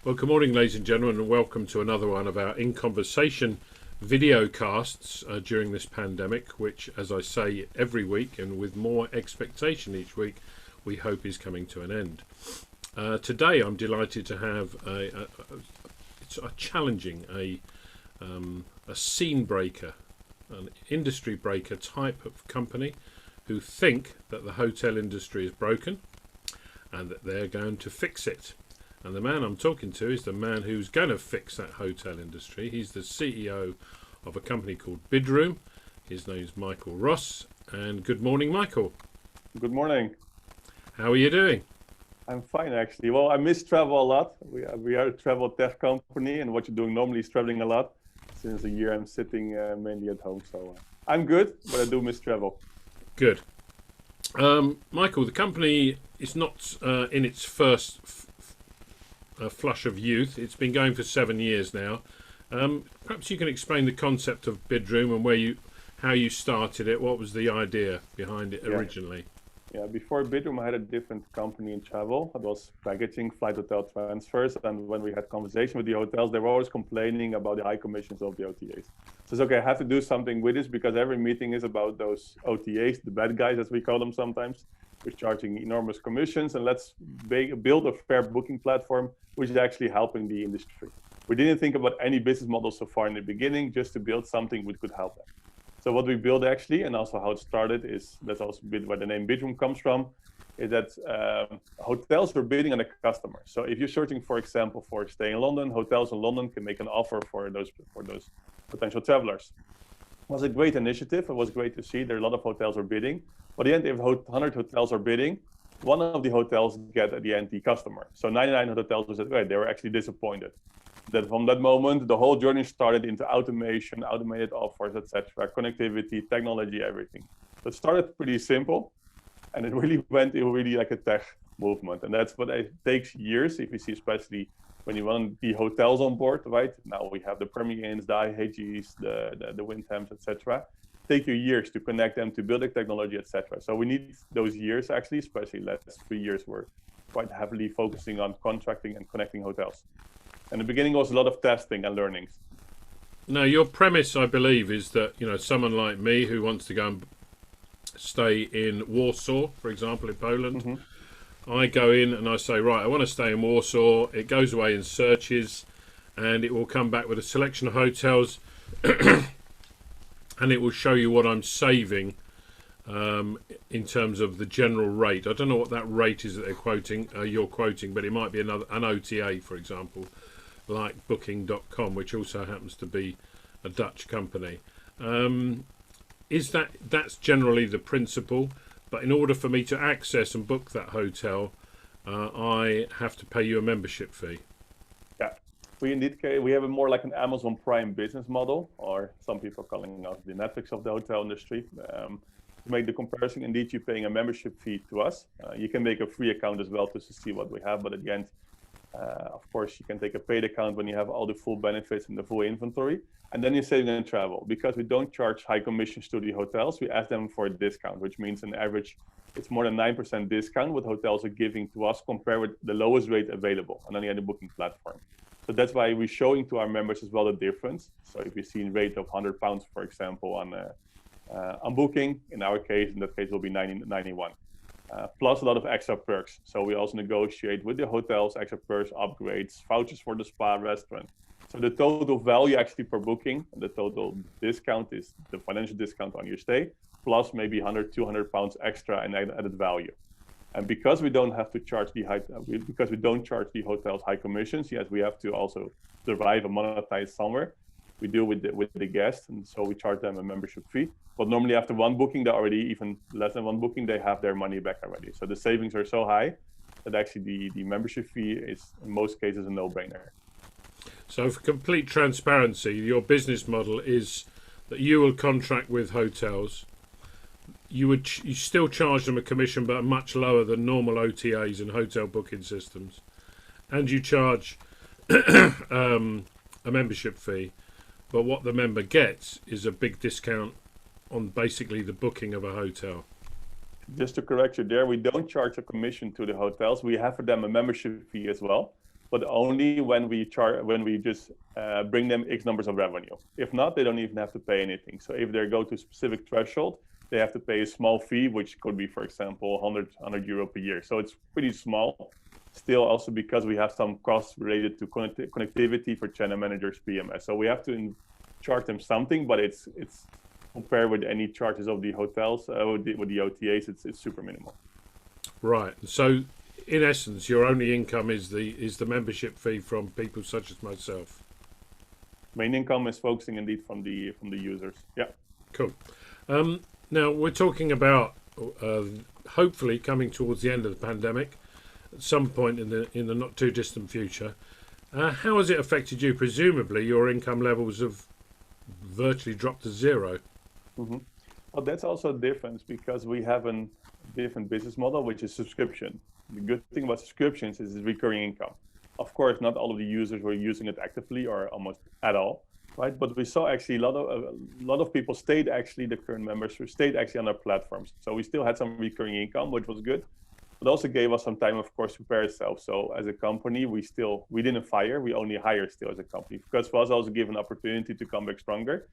Well, good morning, ladies and gentlemen, and welcome to another one of our In Conversation video casts during this pandemic, which, as I say, every week and with more expectation each week, we hope is coming to an end. Today, I'm delighted to have it's a challenging, a scene breaker, an industry breaker type of company who think that the hotel industry is broken and that they're going to fix it. And the man I'm talking to is the man who's going to fix that hotel industry. He's the CEO of a company called Bidroom. His name's Michael Ross. And good morning, Michael. Good morning. How are you doing? I'm fine, actually. Well, I miss travel a lot. We are a travel tech company, and what you're doing normally is traveling a lot. Since a year, I'm sitting mainly at home, so I'm good, but I do miss travel. Good. Michael, the company is not in its first flush of youth. It's been going for 7 years now. Perhaps you can explain the concept of Bidroom and how you started it. What was the idea behind it originally? Yeah, before Bidroom, I had a different company in travel. It was packaging, flight hotel transfers. And when we had conversation with the hotels, they were always complaining about the high commissions of the OTAs. So it's okay, I have to do something with this because every meeting is about those OTAs, the bad guys, as we call them sometimes, who's charging enormous commissions. And let's build a fair booking platform, which is actually helping the industry. We didn't think about any business model so far in the beginning, just to build something which could help them. So what we built actually, and also how it started, is that's also a bit where the name Bidroom comes from, is that hotels were bidding on a customer. So if you're searching, for example, for a stay in London, hotels in London can make an offer for those potential travelers. It was a great initiative. It was great to see there are a lot of hotels were bidding. But at the end, if 100 hotels are bidding, one of the hotels get at the end the customer. So 99 hotels said, right, they were actually disappointed. That from that moment, the whole journey started into automation, automated offers, etc., connectivity, technology, everything. So it started pretty simple, and it really went into really like a tech movement. And that's what it takes years, if you see, especially when you want the hotels on board, right? Now we have the Premier Inns, the IHGs, the Wyndhams, etc. Take you years to connect them, to build the technology, etc. So we need those years, actually, especially last 3 years, we're quite heavily focusing on contracting and connecting hotels. And the beginning was a lot of testing and learnings. Now, your premise, I believe, is that someone like me who wants to go and stay in Warsaw, for example, in Poland, I go in and I say, right, I want to stay in Warsaw. It goes away and searches, and it will come back with a selection of hotels, and it will show you what I'm saving in terms of the general rate. I don't know what that rate is that you're quoting, but it might be an OTA, for example, like Booking.com, which also happens to be a Dutch company. That's generally the principle, but in order for me to access and book that hotel, I have to pay you a membership fee. Yeah, we have a more like an Amazon Prime business model, or some people are calling it the Netflix of the hotel industry. To make the comparison, indeed, you're paying a membership fee to us. You can make a free account as well to see what we have, but at the end, of course, you can take a paid account when you have all the full benefits and the full inventory, and then you're saving on travel. Because we don't charge high commissions to the hotels, we ask them for a discount, which means on average, it's more than 9% discount what hotels are giving to us compared with the lowest rate available on any other booking platform. So that's why we're showing to our members as well the difference. So if you see a rate of £100, for example, on Booking, in that case, it will be 91. Plus a lot of extra perks. So we also negotiate with the hotels, extra perks, upgrades, vouchers for the spa, restaurant. So the total value actually per booking, the total discount is the financial discount on your stay, plus maybe 100, 200 pounds extra in added value. And because we don't have to charge because we don't charge the hotels high commissions, yes, we have to also survive and monetize somewhere. We deal with the guests, and so we charge them a membership fee. But normally after one booking, they already, even less than one booking, they have their money back already. So the savings are so high that actually the membership fee is, in most cases, a no-brainer. So for complete transparency, your business model is that you will contract with hotels. You still charge them a commission, but much lower than normal OTAs and hotel booking systems. And you charge a membership fee. But what the member gets is a big discount on basically the booking of a hotel. Just to correct you there, we don't charge a commission to the hotels. We have for them a membership fee as well. but only when we just bring them X numbers of revenue. If not, they don't even have to pay anything. So if they go to a specific threshold, they have to pay a small fee, which could be, for example, 100 euro per year. So it's pretty small. Still, also because we have some costs related to connectivity for channel managers, PMS. So we have to charge them something, but it's compared with any charges of the hotels with the OTAs, it's super minimal. Right. So, in essence, your only income is the membership fee from people such as myself. Main income is focusing indeed from the users. Yeah. Cool. Now we're talking about hopefully coming towards the end of the pandemic at some point in the not too distant future. How has it affected you? Presumably, your income levels have virtually dropped to zero. Mm-hmm. Well, that's also a difference because we have a different business model, which is subscription. The good thing about subscriptions is it's recurring income. Of course, not all of the users were using it actively or almost at all, right? But we saw actually a lot of people stayed actually, the current members who stayed actually on our platforms. So we still had some recurring income, which was good. But also gave us some time, of course, to prepare ourselves. So as a company, we didn't fire, we only hired still as a company, because for us also give an opportunity to come back stronger.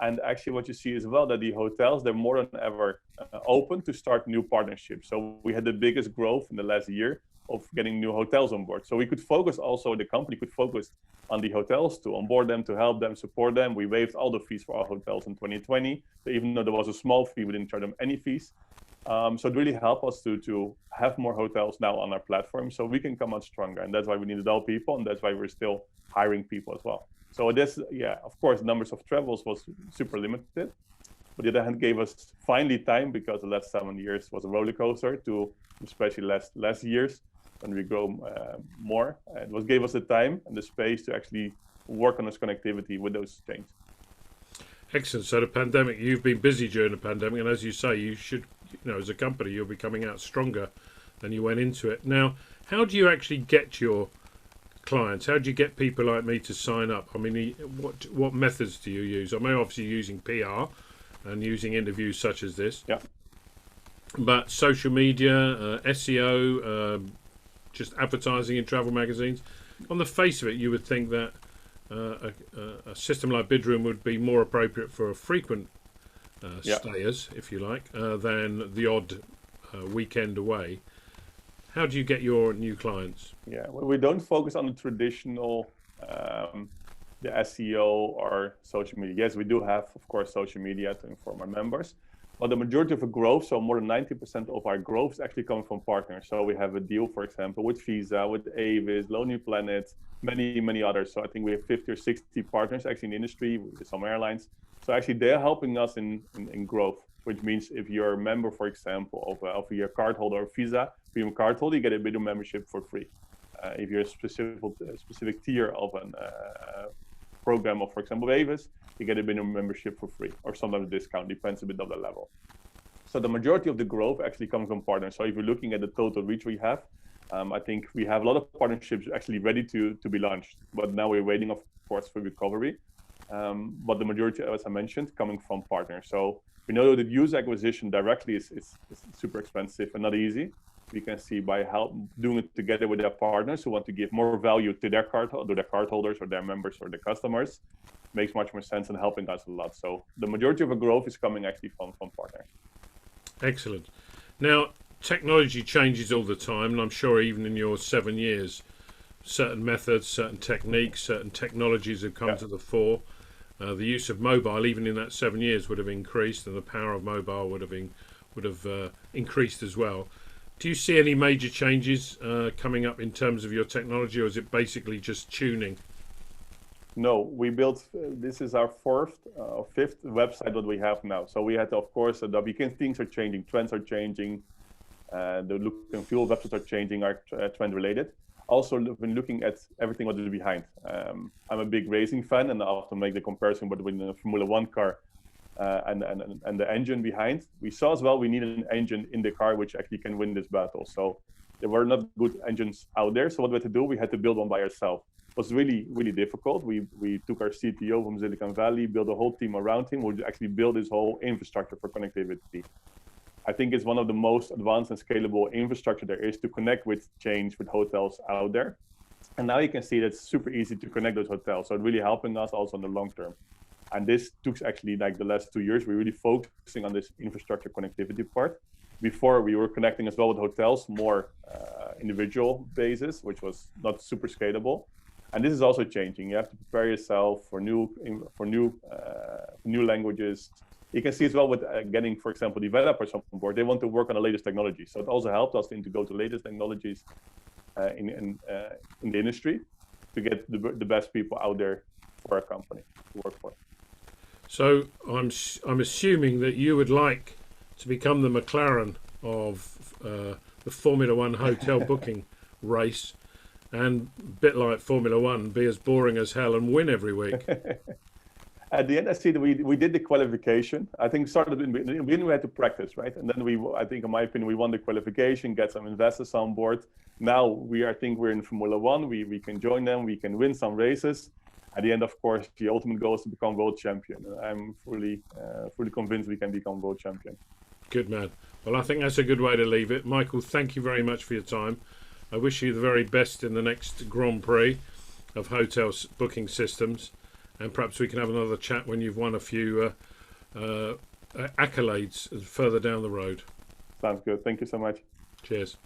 And actually what you see as well, that the hotels, they're more than ever open to start new partnerships. So we had the biggest growth in the last year of getting new hotels on board. So we could focus also, the company could focus on the hotels to onboard them, to help them, support them. We waived all the fees for our hotels in 2020. So even though there was a small fee, we didn't charge them any fees. So it really helped us to have more hotels now on our platform so we can come out stronger. And that's why we needed all people, and that's why we're still hiring people as well. So this, yeah, of course, numbers of travels was super limited. But the other hand gave us finally time, because the last 7 years was a roller coaster, to especially last years when we grow more. It gave us the time and the space to actually work on this connectivity with those changes. Excellent. So the pandemic, you've been busy during the pandemic, and as you say, you should, as a company, you'll be coming out stronger than you went into it. Now, how do you actually get your clients? How do you get people like me to sign up? I mean, what methods do you use? I'm obviously using PR and using interviews such as this. Yeah. But social media, SEO, just advertising in travel magazines. On the face of it, you would think that a system like Bidroom would be more appropriate for a frequent stayers, if you like, than the odd weekend away. How do you get your new clients? Yeah, well, we don't focus on the traditional, the SEO or social media. Yes, we do have, of course, social media to inform our members, but the majority of the growth, so more than 90% of our growth, is actually coming from partners. So we have a deal, for example, with Visa, with Avis, Lonely Planet, many others. So I think we have 50 or 60 partners actually in the industry, with some airlines. So actually they're helping us in growth, which means if you're a member, for example, of a card holder of Visa, premium card holder, you get a Bidroom membership for free. If you're a specific tier of a program of, for example, Avis, you get a Bidroom membership for free, or sometimes a discount, depends a bit of the level. So the majority of the growth actually comes from partners. So if you're looking at the total reach we have, I think we have a lot of partnerships actually ready to be launched, but now we're waiting, of course, for recovery. But the majority, as I mentioned, coming from partners. So we know that user acquisition directly is super expensive and not easy. We can see by doing it together with their partners who want to give more value to their cardholders or their members or their customers, makes much more sense and helping us a lot. So the majority of the growth is coming actually from partners. Excellent. Now, technology changes all the time, and I'm sure even in your 7 years, certain methods, certain techniques, certain technologies have come to the fore. The use of mobile, even in that 7 years, would have increased, and the power of mobile would have increased as well. Do you see any major changes coming up in terms of your technology, or is it basically just tuning? No, we built, this is our fifth website that we have now. So we had, of course, things are changing, trends are changing, the look and feel of websites are changing, are trend related. Also, when looking at everything what is behind. I'm a big racing fan, and I often make the comparison between the Formula One car and the engine behind. We saw as well we needed an engine in the car which actually can win this battle. So there were not good engines out there. So what we had to do, we had to build one by ourselves. It was really, really difficult. We took our CTO from Silicon Valley, built a whole team around him, who actually built this whole infrastructure for connectivity. I think it's one of the most advanced and scalable infrastructure there is to connect with change with hotels out there. And now you can see that it's super easy to connect those hotels. So it's really helping us also in the long term. And this took actually like the last 2 years, we're really focusing on this infrastructure connectivity part. Before we were connecting as well with hotels, more individual basis, which was not super scalable. And this is also changing. You have to prepare yourself for new languages. You can see as well with getting, for example, developers on board. They want to work on the latest technology. So it also helped us to go to latest technologies in the industry to get the best people out there for our company to work for. So I'm assuming that you would like to become the McLaren of the Formula One hotel booking race, and a bit like Formula One, be as boring as hell and win every week. At the end, I see that we did the qualification. I think started in the beginning we had to practice, right? And then I think in my opinion, we won the qualification, get some investors on board. Now I think we're in Formula One. We can join them. We can win some races. At the end, of course, the ultimate goal is to become world champion. I'm fully convinced we can become world champion. Good man. Well, I think that's a good way to leave it. Michael, thank you very much for your time. I wish you the very best in the next Grand Prix of hotel booking systems. And perhaps we can have another chat when you've won a few accolades further down the road. Sounds good. Thank you so much. Cheers.